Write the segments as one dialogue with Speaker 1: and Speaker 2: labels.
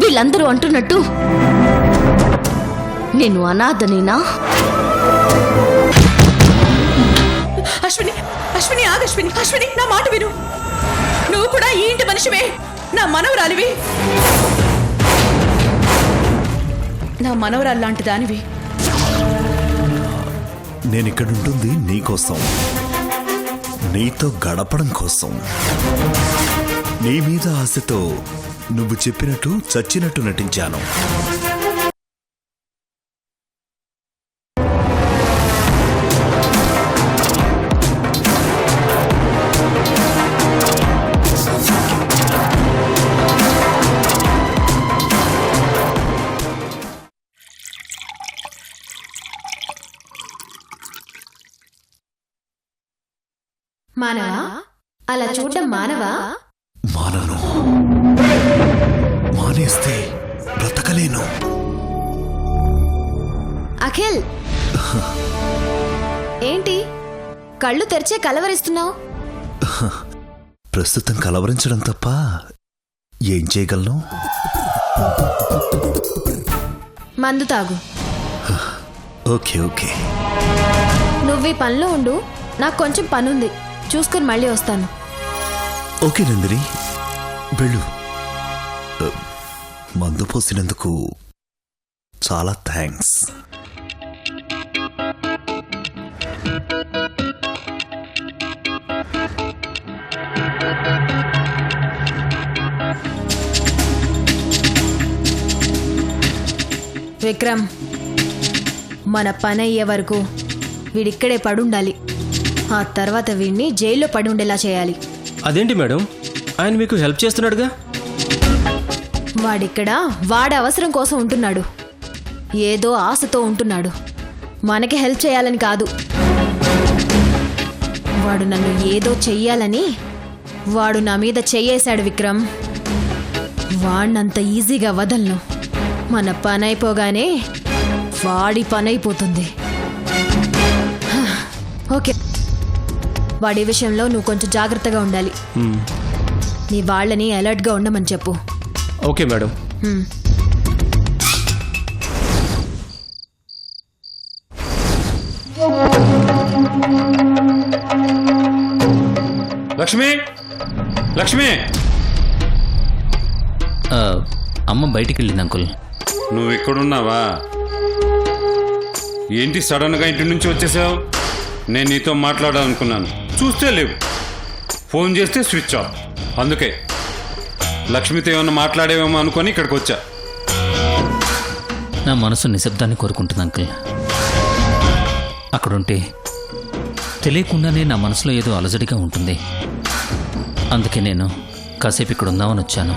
Speaker 1: వీళ్ళందరూ అంటున్నట్టు నేను అనాథనేనా?
Speaker 2: అశ్విని, అశ్విని ఆగు అశ్విని, అశ్విని నా మాట విను. నువ్వు కూడా ఈ ఇంటి మనిషివే, నా మనవరాలివి. నా మనవరాలు లాంటి దానివి.
Speaker 3: నేనిక్కడుంటుంది నీకోసం, నీతో గడపడం కోసం. నీ మీద ఆశతో నువ్వు చెప్పినట్టు చచ్చినట్టు నటించాను.
Speaker 4: మానవా, అలా చూడడం మానవా?
Speaker 3: మానను, మానేస్తే బ్రతకలేను.
Speaker 4: అఖిల్, ఏంటి కళ్ళు తెరిచే కలవరిస్తున్నావు?
Speaker 3: ప్రస్తుతం కలవరించడం తప్ప ఏం చేయగలను?
Speaker 4: మందు తాగు.
Speaker 3: Okay okay.
Speaker 4: నువ్వు ఈ పనిలో ఉండు, నాకు కొంచెం పనుంది, చూసుకుని మళ్ళీ వస్తాను.
Speaker 3: ఓకే నందిని, వెళ్ళు. మందు పోసినందుకు చాలా థ్యాంక్స్.
Speaker 4: విక్రమ్, మన పని అయ్యే వరకు వీడిక్కడే పడుండాలి. ఆ తర్వాత వీడిని జైల్లో పడి ఉండేలా చేయాలి.
Speaker 5: అదేంటి మేడం, ఆయన మీకు హెల్ప్ చేస్తున్నాడుగా?
Speaker 4: వాడిక్కడ వాడి అవసరం కోసం ఉంటున్నాడు, ఏదో ఆశతో ఉంటున్నాడు, మనకి హెల్ప్ చేయాలని కాదు. వాడు నన్ను ఏదో చెయ్యాలని వాడు నా మీద చెయ్యేశాడు విక్రమ్. వాడినంత ఈజీగా వదలను. మన పని అయిపోగానే వాడి పని అయిపోతుంది. ఓకే, వాడి విషయంలో నువ్వు కొంచెం జాగ్రత్తగా ఉండాలి. నీ వాళ్ళని అలర్ట్గా ఉండమని చెప్పు.
Speaker 5: Okay madam.
Speaker 6: లక్ష్మి, లక్ష్మి.
Speaker 7: అమ్మ బయటికి వెళ్ళింది అంకుల్.
Speaker 6: నువ్వు ఎక్కడున్నావా? ఏంటి సడన్గా ఇంటి నుంచి వచ్చేసావు? నేను నీతో మాట్లాడాలనుకున్నాను, చూస్తే లేవు. ఫోన్ చేస్తే స్విచ్ ఆఫ్. అందుకే లక్ష్మితో ఏమన్నా మాట్లాడేవేమో అనుకొని ఇక్కడికి వచ్చా.
Speaker 7: నా మనసు నిశ్శబ్దాన్ని కోరుకుంటుంది అంకుల్. అక్కడుంటే తెలియకుండానే నా మనసులో ఏదో అలజడిగా ఉంటుంది. అందుకే నేను కాసేపు ఇక్కడ ఉందామని వచ్చాను.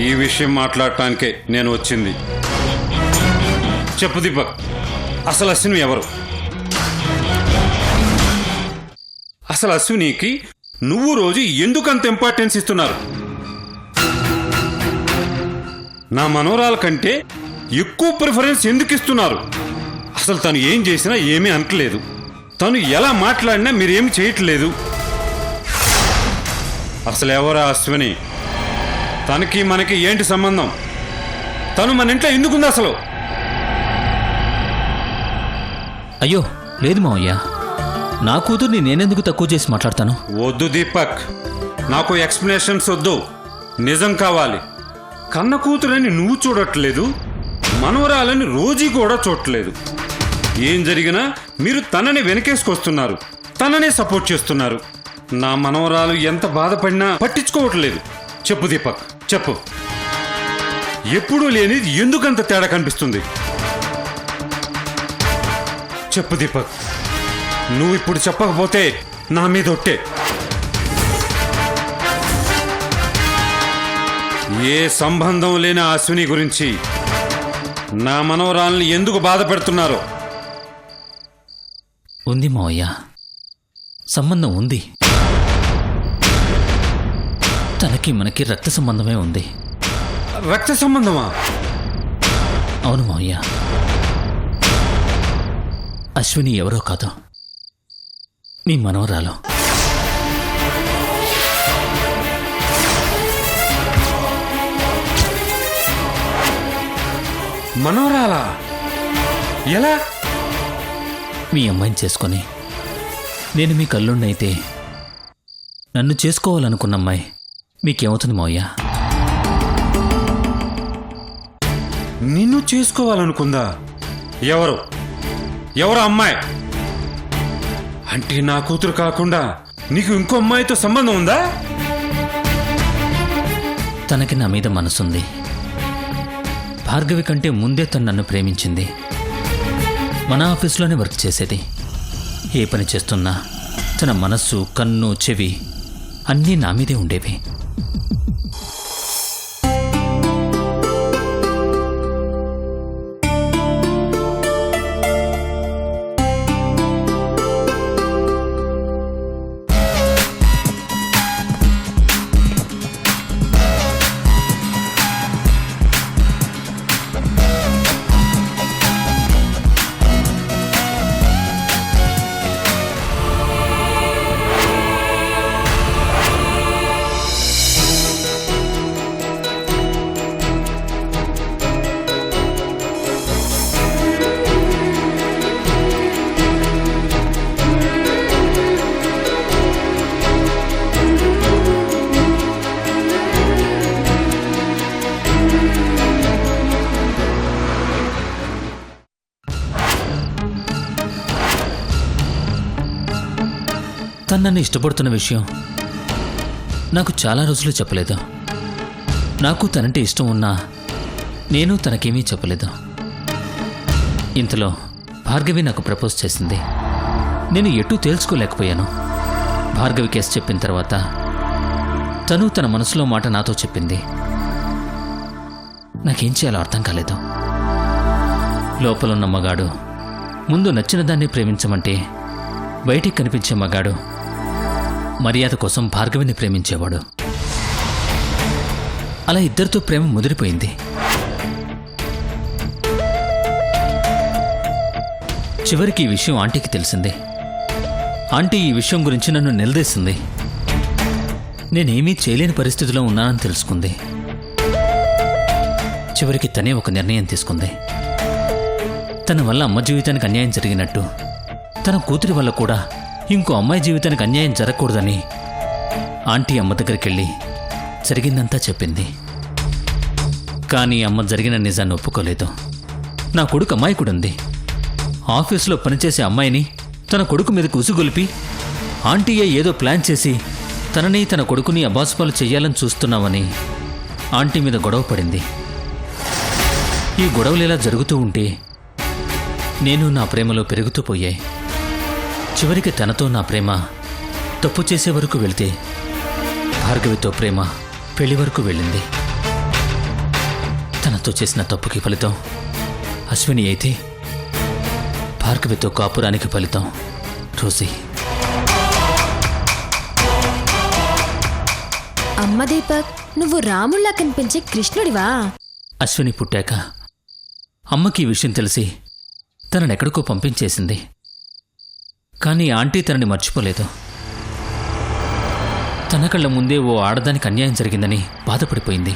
Speaker 6: ఈ విషయం మాట్లాడటానికే నేను వచ్చింది. చెప్పు దీపక్, అసలు అశ్విని ఎవరు? అసలు అశ్వినికి నువ్వు రోజు ఎందుకంత ఇంపార్టెన్స్ ఇస్తున్నారు? నా మనోరాల కంటే ఎక్కువ ప్రిఫరెన్స్ ఎందుకు ఇస్తున్నారు? అసలు తను ఏం చేసినా ఏమీ అనట్లేదు, తను ఎలా మాట్లాడినా మీరేమి చేయట్లేదు. అసలు ఎవరా అశ్విని? తనకి మనకి ఏంటి సంబంధం? తను మన ఇంట్లో ఎందుకుంది అసలు?
Speaker 7: అయ్యో లేదు మావయ్య, నా కూతుర్ని నేనెందుకు తక్కువ చేసి మాట్లాడతాను?
Speaker 6: వద్దు దీపక్, నాకు ఎక్స్ప్లెనేషన్స్ వద్దు, నిజం కావాలి. కన్న కూతురని నువ్వు చూడట్లేదు, మనవరాలని రోజీ కూడా చూడట్లేదు. ఏం జరిగినా మీరు తనని వెనకేసుకొస్తున్నారు, తననే సపోర్ట్ చేస్తున్నారు. నా మనవరాలు ఎంత బాధపడినా పట్టించుకోవట్లేదు. చెప్పు దీపక్, చెప్పు. ఎప్పుడూ లేనిది ఎందుకంత తేడా కనిపిస్తుంది? చెప్పు దీపక్, నువ్వు ఇప్పుడు చెప్పకపోతే నా మీద ఒట్టే. ఏ సంబంధం లేని అశ్విని గురించి నా మనవరాల్ని ఎందుకు బాధ పెడుతున్నారో?
Speaker 7: ఉంది మావయ్య, సంబంధం ఉంది. తనకి మనకి రక్త సంబంధమే ఉంది.
Speaker 6: రక్త సంబంధమా?
Speaker 7: అవును మావయ్య, అశ్విని ఎవరో కాదు, మీ మనవరాలు.
Speaker 6: మనవరాలా? ఎలా?
Speaker 7: మీ అమ్మాయిని చేసుకొని నేను మీ కల్లుండైతే నన్ను చేసుకోవాలనుకున్న అమ్మాయి మీకేమవుతుంది మావయ్య?
Speaker 6: నిన్ను చేసుకోవాలనుకుందా? ఎవరు ఎవరు అమ్మాయి? అంటే నా కూతురు కాకుండా నీకు ఇంకో అమ్మాయితో సంబంధం ఉందా?
Speaker 7: తనకి నా మీద మనసుంది. భార్గవి కంటే ముందే తను నన్ను ప్రేమించింది. మన ఆఫీస్లోనే వర్క్ చేసేది. ఏ పని చేస్తున్నా తన మనస్సు, కన్ను, చెవి అన్నీ నా మీదే ఉండేవి. తను నన్ను ఇష్టపడుతున్న విషయం నాకు చాలా రోజులు చెప్పలేదు. నాకు తనంటే ఇష్టం ఉన్నా నేను తనకేమీ చెప్పలేదు. ఇంతలో భార్గవి నాకు ప్రపోజ్ చేసింది. నేను ఎటూ తేల్చుకోలేకపోయాను. భార్గవి కేసు చెప్పిన తర్వాత తను తన మనసులో మాట నాతో చెప్పింది. నాకేం చేయాలో అర్థం కాలేదు. లోపలున్న మగాడు ముందు నచ్చిన దాన్ని ప్రేమించమంటే బయటికి కనిపించే మగాడు మర్యాద కోసం భార్గవిని ప్రేమించేవాడు. అలా ఇద్దరితో ప్రేమ ముదిరిపోయింది. చివరికి ఈ విషయం ఆంటీకి తెలిసింది. ఆంటీ ఈ విషయం గురించి నన్ను నిలదీసింది. నేనేమీ చేయలేని పరిస్థితిలో ఉన్నానని తెలుసుకుంది. చివరికి తనే ఒక నిర్ణయం తీసుకుంది. తన వల్ల అమ్మ జీవితానికి అన్యాయం జరిగినట్టు తన కూతురి వల్ల కూడా ఇంకో అమ్మాయి జీవితానికి అన్యాయం జరగకూడదని ఆంటీ అమ్మ దగ్గరికి వెళ్ళి జరిగిందంతా చెప్పింది. కానీ అమ్మ జరిగిన నిజాన్ని ఒప్పుకోలేదు. నా కొడుకు అమాయకుడుంది. ఆఫీసులో పనిచేసే అమ్మాయిని తన కొడుకు మీదకు ఉసుగొలిపి ఆంటీయే ఏదో ప్లాన్ చేసి తనని తన కొడుకుని అబాస్పాలు చెయ్యాలని చూస్తున్నామని ఆంటీ మీద గొడవ పడింది. ఈ గొడవలు ఇలా జరుగుతూ ఉంటే నేను నా ప్రేమలో పెరుగుతూ పోయాయి. చివరికి తనతో నా ప్రేమ తప్పు చేసే వరకు వెళ్తే భార్గవితో ప్రేమ పెళ్లి వరకు వెళ్ళింది. తనతో చేసిన తప్పుకి ఫలితం అశ్విని అయితే భార్గవితో కాపురానికి ఫలితం రోజీ.
Speaker 4: అమ్మ దీపక్, నువ్వు రాముళ్లా కనిపించే కృష్ణుడివా?
Speaker 7: అశ్విని పుట్టాక అమ్మకి ఈ విషయం తెలిసి తననెక్కడికో పంపించేసింది. కానీ ఆంటీ తనని మర్చిపోలేదు. తన కళ్ళ ముందే ఓ ఆడదానికి అన్యాయం జరిగిందని బాధపడిపోయింది.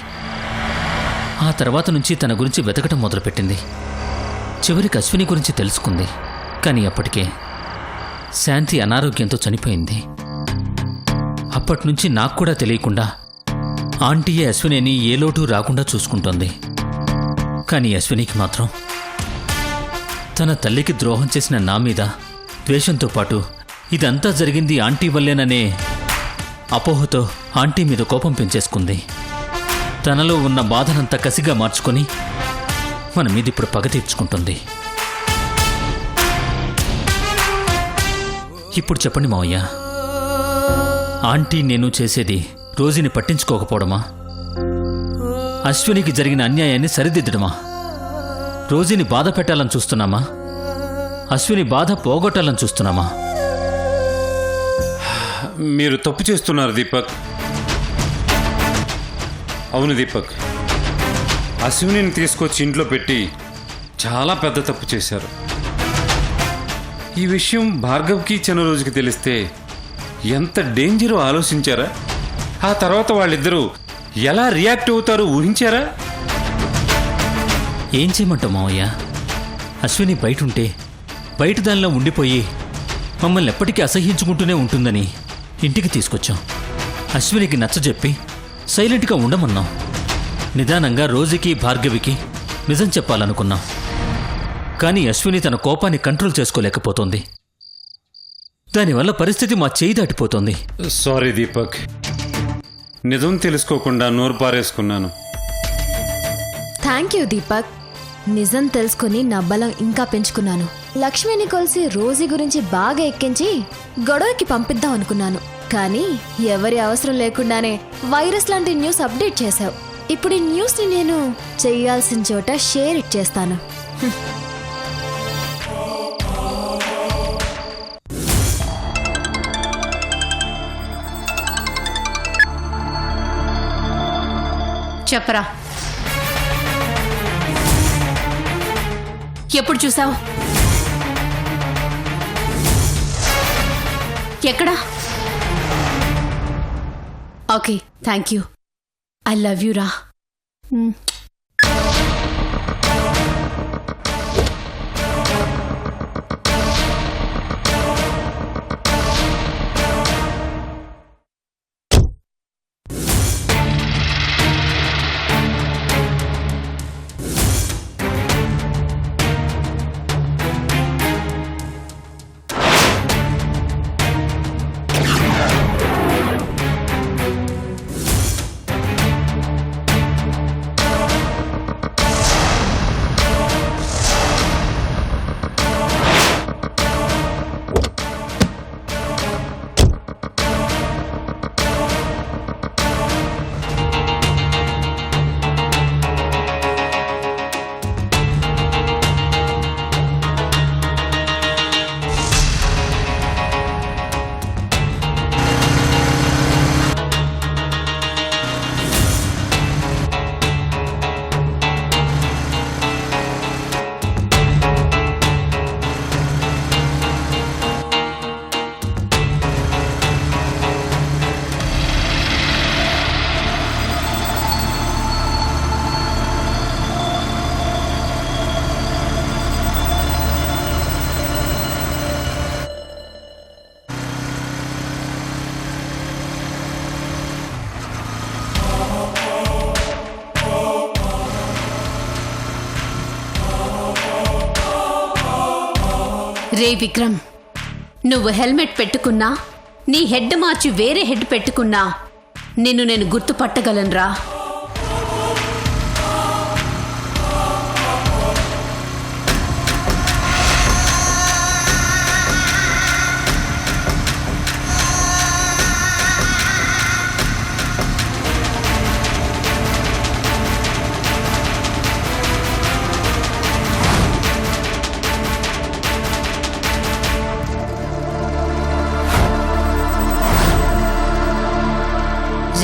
Speaker 7: ఆ తర్వాత నుంచి తన గురించి వెతకటం మొదలుపెట్టింది. చివరికి అశ్విని గురించి తెలుసుకుంది. కానీ అప్పటికే శాంతి అనారోగ్యంతో చనిపోయింది. అప్పట్నుంచి నాకు కూడా తెలియకుండా ఆంటీయే అశ్వినిని ఏ లోటు రాకుండా చూసుకుంటోంది. కానీ అశ్వినికి మాత్రం తన తల్లికి ద్రోహం చేసిన నా మీద ద్వేషంతో పాటు ఇదంతా జరిగింది ఆంటీ వల్లేననే అపోహతో ఆంటీ మీద కోపం పెంచేసుకుంది. తనలో ఉన్న బాధనంతా కసిగా మార్చుకొని మన మీద ఇప్పుడు పగ తీర్చుకుంటుంది. ఇప్పుడు చెప్పండి మావయ్య, ఆంటీ నేను చేసేది రోజుని పట్టించుకోకపోవడమా? అశ్వినికి జరిగిన అన్యాయాన్ని సరిదిద్దడమా? రోజుని బాధ పెట్టాలని చూస్తున్నామా? అశ్విని బాధ పోగొట్టాలని చూస్తున్నామా?
Speaker 6: మీరు తప్పు చేస్తున్నారు దీపక్. అవును దీపక్, అశ్వినిని తీసుకొచ్చి ఇంట్లో పెట్టి చాలా పెద్ద తప్పు చేశారు. ఈ విషయం భార్గవ్కి చిన్న రోజుకి తెలిస్తే ఎంత డేంజరో ఆలోచించారా? ఆ తర్వాత వాళ్ళిద్దరూ ఎలా రియాక్ట్ అవుతారో ఊహించారా?
Speaker 7: ఏం చేయమంటావు మావయ్య? అశ్విని బయట ఉంటే బయట దానిలో ఉండిపోయి మమ్మల్ని ఎప్పటికీ అసహ్యించుకుంటూనే ఉంటుందని ఇంటికి తీసుకొచ్చాం. అశ్వినికి నచ్చజెప్పి సైలెంట్గా ఉండమన్నాం. నిదానంగా రోజుకి భార్గవికి నిజం చెప్పాలనుకున్నాం. కానీ అశ్విని తన కోపాన్ని కంట్రోల్ చేసుకోలేకపోతోంది. దానివల్ల పరిస్థితి మా చేయి దాటిపోతోంది.
Speaker 6: సారీ దీపక్, నిజం తెలుసుకోకుండా నోరు పారేసుకున్నాను.
Speaker 4: Thank you Deepak. నిజం తెలుసుకుని నా బలం ఇంకా పెంచుకున్నాను. లక్ష్మిని కలిసి రోజీ గురించి బాగా ఎక్కించి గొడవకి పంపిద్దాం అనుకున్నాను. కానీ ఎవరి అవసరం లేకుండానే వైరస్ లాంటి న్యూస్ అప్డేట్ చేశావు. ఇప్పుడు ఈ న్యూస్ని నేను చెయ్యాల్సిన చోట షేర్ చేస్తాను.
Speaker 2: చెప్పరా, ఎప్పుడు చూసావు? ఎక్కడా? Okay, thank you. I love you రా. రే విక్రమ్, నువ్వు హెల్మెట్ పెట్టుకున్నా, నీ హెడ్ మార్చి వేరే హెడ్ పెట్టుకున్నా నిన్ను నేను గుర్తుపట్టగలనురా.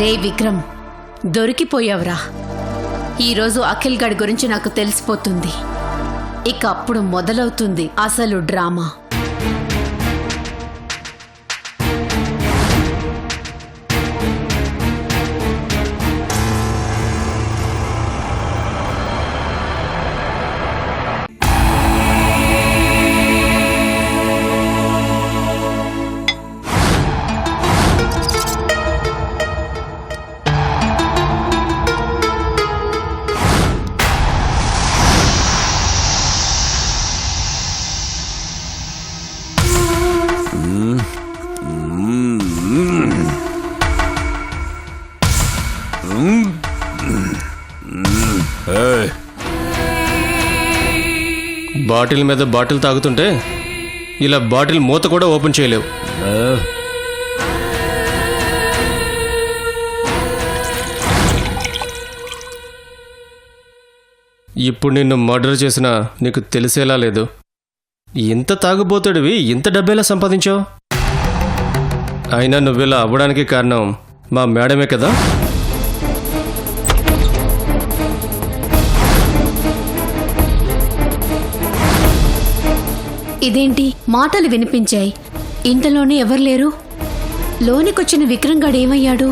Speaker 2: రే విక్రమ్, దొరికిపోయావురా. ఈరోజు అఖిల్ గడ్ గురించి నాకు తెలిసిపోతుంది. ఇక అప్పుడు మొదలవుతుంది అసలు డ్రామా.
Speaker 5: బాటిల్ మీద బాటిల్ తాగుతుంటే ఇలా బాటిల్ మూత కూడా ఓపెన్ చేయలేవు. ఇప్పుడు నిన్ను మర్డర్ చేసినా నీకు తెలిసేలా లేదు. ఇంత తాగుబోతుడివి ఇంత డబ్బేలా సంపాదించావు? అయినా నువ్విలా అవ్వడానికి కారణం మా మేడమే కదా.
Speaker 2: ఇదేంటి మాటలు వినిపించాయి, ఇంతలోనే ఎవరు లేరు? లోనికొచ్చిన విక్రమ్ గాడు ఏమయ్యాడు?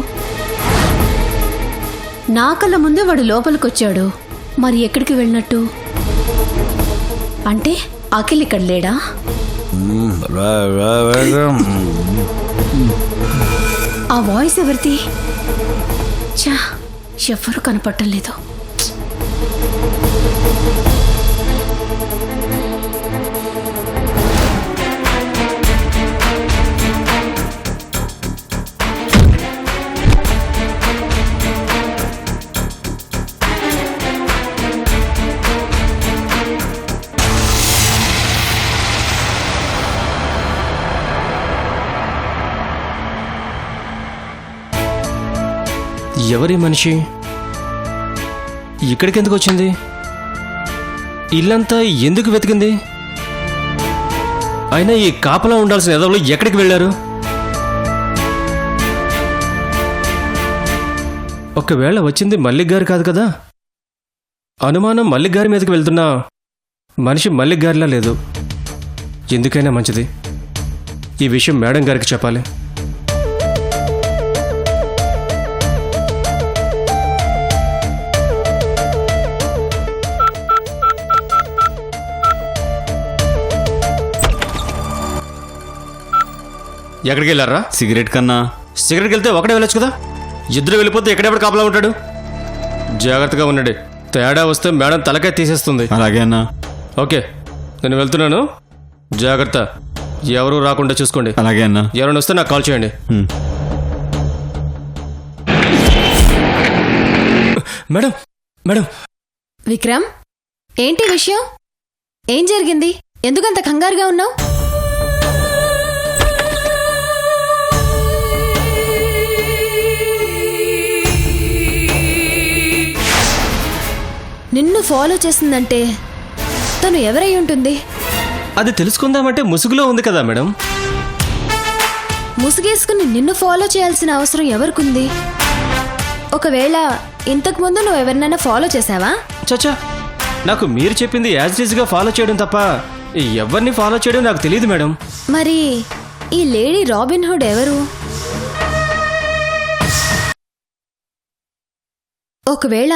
Speaker 2: నా కళ్ళ ముందే వాడు లోపలికొచ్చాడు. మరి ఎక్కడికి వెళ్ళినట్టు? అంటే అఖిల్ ఇక్కడ లేడా? ఆ వాయిస్ ఎవరిది? చా, ఎవ్వరూ కనపడటం లేదు.
Speaker 5: ఎవరి మనిషి ఇక్కడికి ఎందుకు వచ్చింది? ఇల్లంతా ఎందుకు వెతికింది? అయినా ఈ కాపలా ఉండాల్సిన ఎదవలు ఎక్కడికి వెళ్ళారు? ఒకవేళ వచ్చింది మల్లిక్ గారు కాదు కదా? అనుమానం మల్లిక్ గారి మీదకి వెళ్తున్నా మనిషి మల్లిక్ గారిలా లేదు. ఎందుకైనా మంచిది ఈ విషయం మేడం గారికి చెప్పాలి. ఎక్కడికి వెళ్ళారా?
Speaker 6: సిగరెట్ కన్నా.
Speaker 5: సిగరెట్కి వెళ్తే ఒకటే వెళ్ళొచ్చు కదా, ఇద్దరు వెళ్ళిపోతే ఎక్కడెక్కడ కాపలా ఉంటాడు? జాగ్రత్తగా ఉండండి, తేడా వస్తే మేడం తలకాయ తీసేస్తుంది.
Speaker 6: అలాగే అన్నా.
Speaker 5: ఓకే, నేను వెళ్తున్నాను, జాగ్రత్త, ఎవరు రాకుండా చూసుకోండి.
Speaker 6: అలాగే అన్నా.
Speaker 5: ఎవరైనా వస్తే నాకు కాల్ చేయండి. Madam madam.
Speaker 4: విక్రమ్, ఏంటి విషయం? ఏం జరిగింది? ఎందుకంత కంగారుగా ఉన్నావు? నిన్ను ఫాలో చేసిందంటే తను ఎవరై ఉంటుంది?
Speaker 5: అది తెలుసుకుందామంటే ముసుగులో ఉంది కదా మేడం.
Speaker 4: ముసుగేసుకుని నిన్ను ఫాలో చేయాల్సిన అవసరం ఎవరికుంది? ఒకవేళ ఇంతకుముందు నువ్వు ఎవరినైనా ఫాలో చేసావా?
Speaker 5: చచ్చా, నాకు మీరు చెప్పింది యాజ్ ఈజ్గా ఫాలో చేయడం తప్ప ఎవరిని ఫాలో చేయడం నాకు తెలియదు మేడం.
Speaker 4: మరి ఈ లేడీ రాబిన్ హుడ్ ఎవరు? ఒకవేళ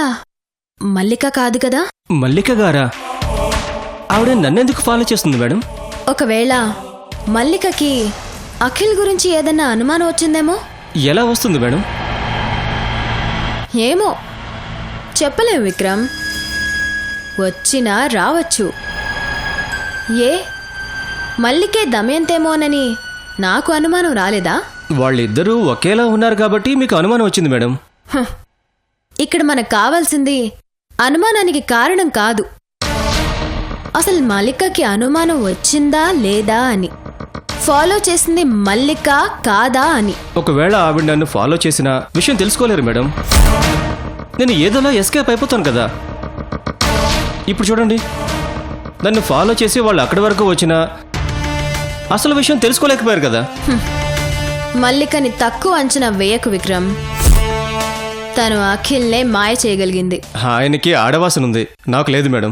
Speaker 4: మల్లిక కాదు కదా?
Speaker 5: మల్లిక గారా? ఆవిడ నన్నెందుకు ఫాలో చేస్తుంది మేడం?
Speaker 4: ఒకవేళ మల్లికకి అఖిల్ గురించి ఏదన్నా అనుమానం వచ్చిందేమో?
Speaker 5: ఎలా వస్తుంది మేడం?
Speaker 4: ఏమో చెప్పలేం విక్రమ్, వచ్చినా రావచ్చు. ఏ మల్లికే దమయంతేమోనని నాకు అనుమానం రాలేదా?
Speaker 5: వాళ్ళిద్దరూ ఒకేలా ఉన్నారు కాబట్టి మీకు అనుమానం వచ్చింది మేడం.
Speaker 4: ఇక్కడ మనకు కావాల్సింది అనుమానానికి కారణం కాదు, అసలు మల్లికకి అనుమానం వచ్చిందా లేదా అని, ఫాలో చేసింది మల్లిక కాదా అని.
Speaker 5: ఒకవేళ ఆవిడ నన్ను ఫాలో చేసిన విషయం తెలుసుకోలేరు మేడం. నేను ఏదోలా ఎస్కేప్ అయిపోతాను కదా. ఇప్పుడు చూడండి, నన్ను ఫాలో చేసి వాళ్ళు అక్కడి వరకు వచ్చినా అసలు విషయం తెలుసుకోలేకపోయారు కదా.
Speaker 4: మల్లికని తక్కువ అంచనా వేయకు విక్రమ్, తను అఖిల్నే మాయ చేయగలిగింది.
Speaker 5: ఆయనకి ఆడవాసన ఉంది, నాకు లేదు మేడం.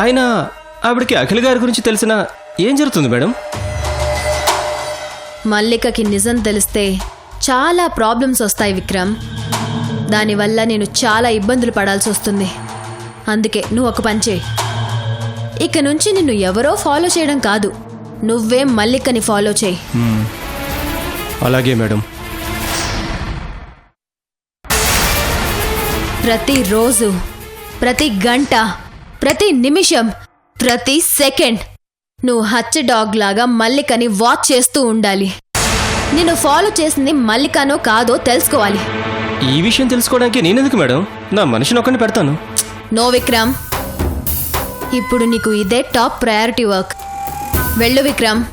Speaker 5: అయినా ఆవిడకి అఖిల్ గారి గురించి తెలిసినా ఏం జరుగుతుంది మేడం?
Speaker 4: మల్లికకి నిజం తెలిస్తే చాలా ప్రాబ్లమ్స్ వస్తాయి విక్రమ్. దానివల్ల నేను చాలా ఇబ్బందులు పడాల్సి వస్తుంది. అందుకే నువ్వు ఒక పని చేయి, ఇక నుంచి నిన్ను ఎవరో ఫాలో చేయడం కాదు, నువ్వే మల్లికని ఫాలో చేయి.
Speaker 5: అలాగే మేడం.
Speaker 4: ప్రతిరోజు, ప్రతి గంట, ప్రతి నిమిషం, ప్రతి సెకండ్ నువ్వు హచ్ డాగ్ లాగా మల్లికని వాచ్ చేస్తూ ఉండాలి. నిన్ను ఫాలో చేసింది మల్లికనో కాదో తెలుసుకోవాలి.
Speaker 5: ఈ విషయం తెలుసుకోవడానికి నేనెందుకు మేడం? నా మనిషిని ఒక్కడిని పెడతాను.
Speaker 4: నో విక్రమ్, ఇప్పుడు నీకు ఇదే టాప్ ప్రయారిటీ వర్క్. వెళ్ళు విక్రమ్,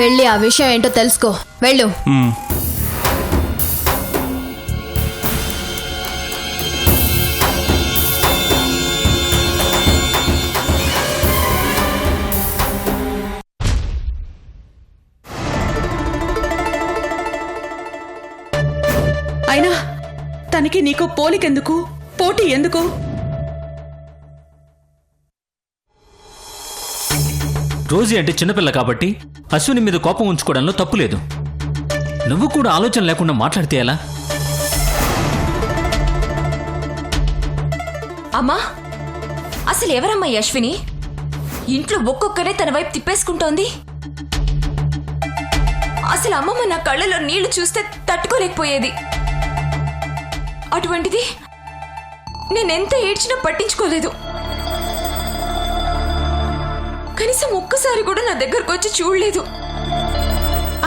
Speaker 4: వెళ్ళి ఆ విషయం ఏంటో తెలుసుకో. వెళ్ళు.
Speaker 8: అయినా తనకి నీకు పోలికెందుకు, పోటీ ఎందుకు?
Speaker 7: రోజీ అంటే చిన్నపిల్ల కాబట్టి అశ్విని మీద కోపం ఉంచుకోవడంలో తప్పులేదు. నువ్వు కూడా ఆలోచన లేకుండా మాట్లాడితే ఎలా?
Speaker 9: అమ్మా, అసలు ఎవరమ్మా ఈ అశ్విని? ఇంట్లో ఒక్కొక్కరే తన వైపు తిప్పేసుకుంటోంది. అసలు అమ్మమ్మ నా కళ్ళలో నీళ్లు చూస్తే తట్టుకోలేకపోయేది. అటువంటిది నేనెంత ఏడ్చినా పట్టించుకోలేదు. కనీసం ఒక్కసారి కూడా నా దగ్గరకు వచ్చి చూడలేదు.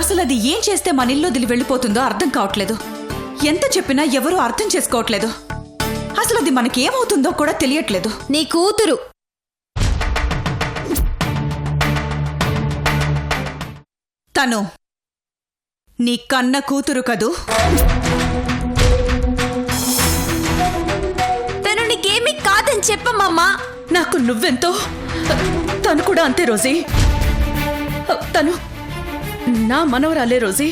Speaker 8: అసలు అది ఏం చేస్తే మన ఇల్లు వదిలి వెళ్ళిపోతుందో అర్థం కావట్లేదు. ఎంత చెప్పినా ఎవరూ అర్థం చేసుకోవట్లేదు. అసలు అది మనకేమవుతుందో కూడా తెలియట్లేదు.
Speaker 4: నీ కూతురు
Speaker 8: తను నీ కన్న కూతురు కదూ?
Speaker 4: తను నీకేమీ కాదని చెప్పమ్మమ్మా.
Speaker 8: నాకు నువ్వెంతో, తను కూడా అంతే రోజీ. తను నా మనవరాలే రోజీ.